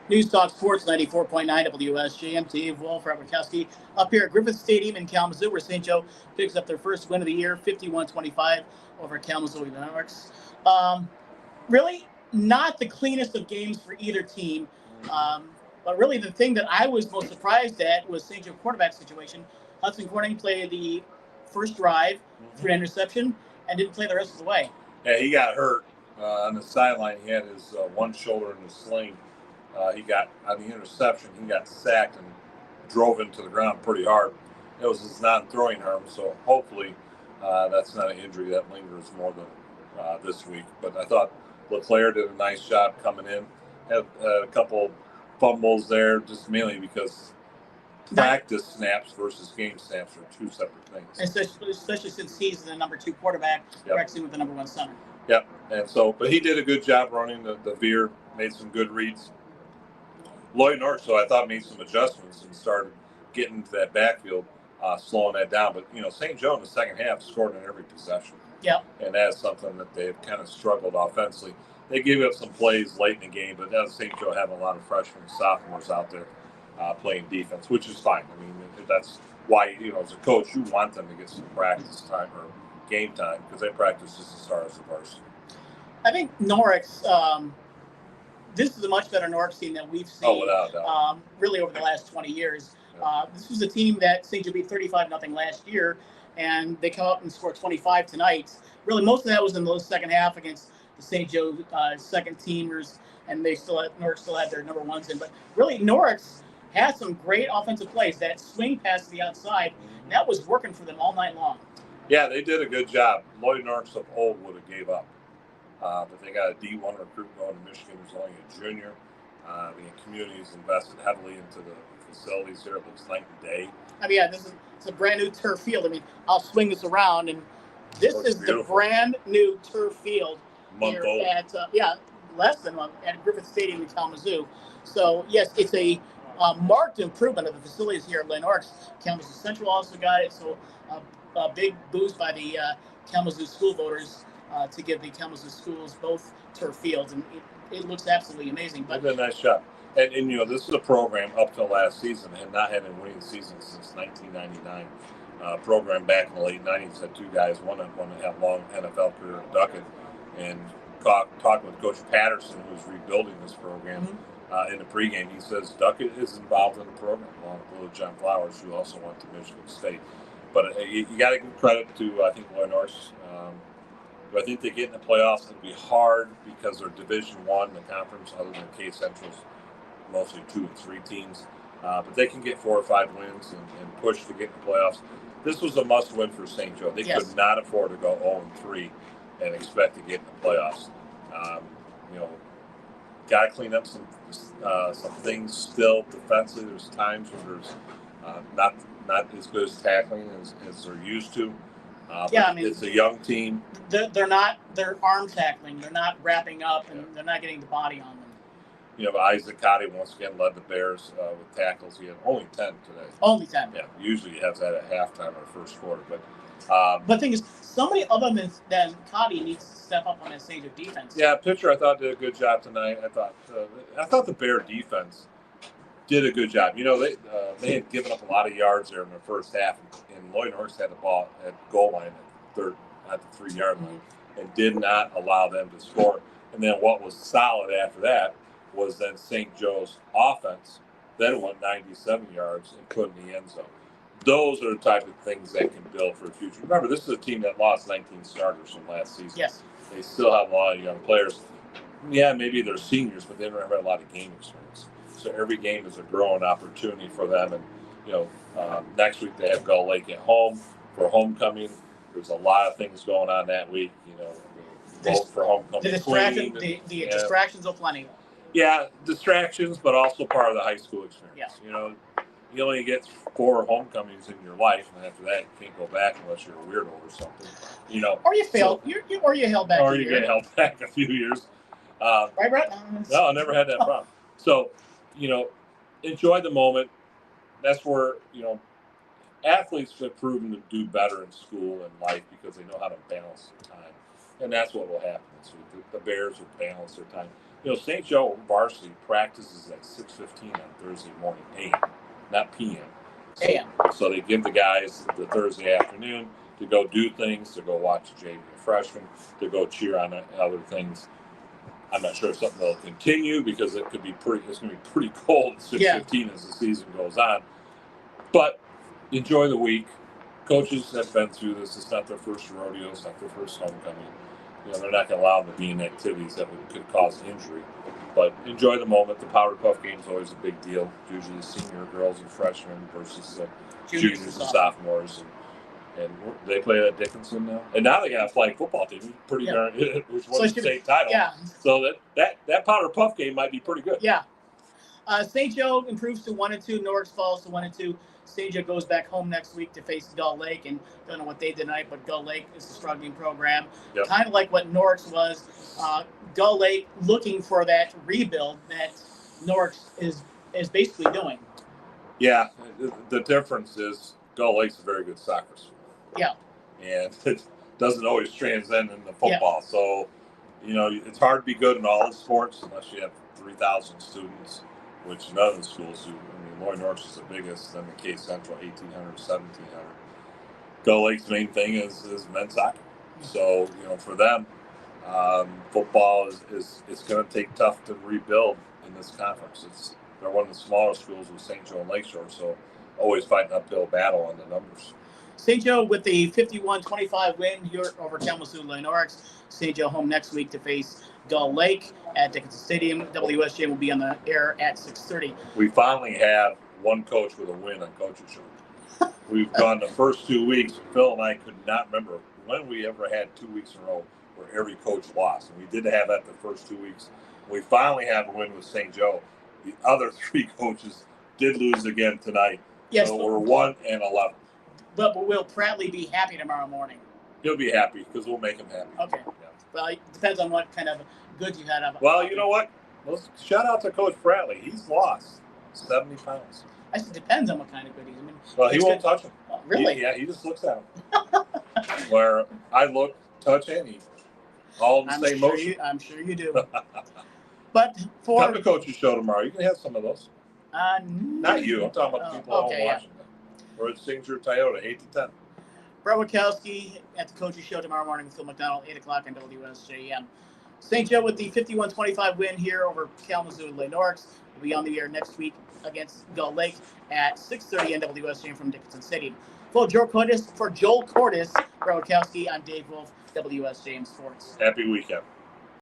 News Talk Sports 94.9 WSJM. Dave Wolf, Robert Kowski, up here at Griffith Stadium in Kalamazoo, where St. Joe picks up their first win of the year, 51-25 over Kalamazoo United. Really not the cleanest of games for either team. But really the thing that I was most surprised at was St. Joe quarterback situation. Hudson Corning played the first drive, threw an interception, and didn't play the rest of the way. Yeah, he got hurt on the sideline. He had his one shoulder in the sling. He got, on the interception, he got sacked and drove into the ground pretty hard. It was his non-throwing arm, so hopefully that's not an injury that lingers more than this week. But I thought LeClaire did a nice job coming in. Had a couple fumbles there, just mainly because practice snaps versus game snaps are two separate things. Especially since he's the number 2 quarterback, practicing with the number 1 center. Yep, and so, but he did a good job running the veer, made some good reads. Lloyd North, so I thought, made some adjustments and started getting into that backfield, slowing that down. But, St. Joe in the second half scored in every possession. Yep. And that's something that they've kind of struggled offensively. They gave up some plays late in the game, but that's St. Joe having a lot of freshmen and sophomores out there playing defense, which is fine. I mean, that's why, as a coach, you want them to get some practice time or game time because they practice just as hard as the varsity. I think Norrick's this is a much better Norrick's team than we've seen without a doubt. Really over the last 20 years. This was a team that St. Joe beat 35-0 last year, and they come up and score 25 tonight. Really, most of that was in the second half against the St. Joe second teamers, and Norrick still had their number 1s in. But really, Norrick's had some great offensive plays. That swing pass to the outside, and that was working for them all night long. Yeah, they did a good job. Lloyd Norrick of old would have gave up. But they got a D1 recruit going to Michigan who's only a junior. The community's invested heavily into the facilities here. It looks night and day. I mean, it's a brand new turf field. I mean, I'll swing this around, and this is beautiful. The brand new turf field Month old. At less than a month at Griffith Stadium in Kalamazoo. So yes, it's a marked improvement of the facilities here at Lennox. Kalamazoo Central also got it. So a big boost by the Kalamazoo school voters to give the Kalamazoo schools both turf fields, and it looks absolutely amazing. But they did a nice job. And this is a program up till last season and not had a winning season since 1999. Program back in the late 90s had 2 guys, one that had long NFL career, Duckett, and talking with Coach Patterson, who's rebuilding this program in the pregame. He says Duckett is involved in the program along with John Flowers, who also went to Michigan State. But you got to give credit to, I think, Lloyd North. I think they get in the playoffs. It'll be hard because they're Division I, the conference, other than K Central's mostly 2 and 3 teams. But they can get 4 or 5 wins and push to get in the playoffs. This was a must-win for St. Joe. They could not afford to go 0-3 and expect to get in the playoffs. Got to clean up some things still defensively. There's times when there's not as good as tackling as they're used to. I mean, it's a young team. They're arm tackling. They're not wrapping up, and they're not getting the body on them. Isaac Cotty once again led the Bears with tackles. He had only 10 today. Only 10. Yeah, usually he has that at halftime or first quarter. But the thing is, somebody other than Cotty needs to step up on that stage of defense. Yeah, pitcher I thought did a good job tonight. I thought the Bear defense did a good job. They had given up a lot of yards there in the first half, and Lloyd North had the ball at goal line at the 3-yard line, and did not allow them to score. And then what was solid after that was then St. Joe's offense then went 97 yards and put in the end zone. Those are the type of things that can build for the future. Remember, this is a team that lost 19 starters from last season. Yes. They still have a lot of young players. Yeah, maybe they're seniors, but they don't have a lot of game experience. So every game is a growing opportunity for them. And, next week they have Gull Lake at home for homecoming. There's a lot of things going on that week, both for homecoming. The distractions are plenty. Yeah, distractions, but also part of the high school experience. Yeah. You only get 4 homecomings in your life, and after that, you can't go back unless you're a weirdo or something. Or you fail, or you held back. Or you get held back a few years. Right, Brett? No, I never had that problem. So, enjoy the moment. That's where athletes have proven to do better in school and life because they know how to balance their time, and that's what will happen this week. The Bears will balance their time. St. Joe varsity practices at 6:15 on Thursday morning, a.m., not p.m. AM. So they give the guys the Thursday afternoon to go do things, to go watch JV freshmen, to go cheer on other things. I'm not sure if something will continue because it's going to be pretty cold at 6:15 as the season goes on. But enjoy the week. Coaches have been through this. It's not their first rodeo. It's not their first homecoming. They're not going to allow them to be in activities that could cause injury. But enjoy the moment. The Powder Puff game is always a big deal. Usually senior girls and freshmen versus juniors and sophomores. And they play at Dickinson now. And now they got a flag football team. Pretty darn, which won the state title. Yeah. So that Powder Puff game might be pretty good. Yeah. St. Joe improves to 1-2. Norris falls to 1-2. St. Joe goes back home next week to face Gull Lake, and don't know what they did tonight, but Gull Lake is a struggling program. Yep. Kind of like what Norris was. Gull Lake looking for that rebuild that Norris is basically doing. Yeah, the difference is Gull Lake's a very good soccer school. Yeah. And it doesn't always transcend into football. Yeah. So, it's hard to be good in all the sports unless you have 3,000 students, which none of the schools do. Lloyd Norris is the biggest, then the K Central 1,800, 1,700. Gull Lake's main thing is men's soccer. So, for them, football is going to take tough to rebuild in this conference. They're one of the smaller schools with St. Joe and Lakeshore, so always fighting an uphill battle on the numbers. St. Joe with the 51-25 win here over Kalamazoo Lenorex. St. Joe home next week to face Gull Lake at Dickinson Stadium. WSJ will be on the air at 6:30. We finally have one coach with a win on Coach's Show. We've gone the first 2 weeks. Phil and I could not remember when we ever had 2 weeks in a row where every coach lost. And we did have that the first 2 weeks. We finally have a win with St. Joe. The other 3 coaches did lose again tonight. Yes, so we're 1-11. But will Pratley be happy tomorrow morning? He'll be happy because we'll make him happy. Okay. Yeah. Well, it depends on what kind of goods you had. Well, you know what? Shout out to Coach Pratley. He's lost 70 pounds. I said depends on what kind of goodies. Well, he won't touch them. Oh, really? He just looks at them. Where I look, touch, and eat. All in the same motion. I'm sure you do. But come to Coach's Show tomorrow. You can have some of those. Not you. I'm talking about the people watching. Yeah. We're at Signature Toyota, 8 to 10. Brett Wachowski at the Coach's Show tomorrow morning with Phil McDonald, 8 o'clock on WSJM. St. Joe with the 51-25 win here over Kalamazoo and Lenorex. Will be on the air next week against Gull Lake at 6:30 on WSJM from Dickinson Stadium. For Joel Cordes, Brett Wachowski, I'm Dave Wolf, WSJM Sports. Happy weekend.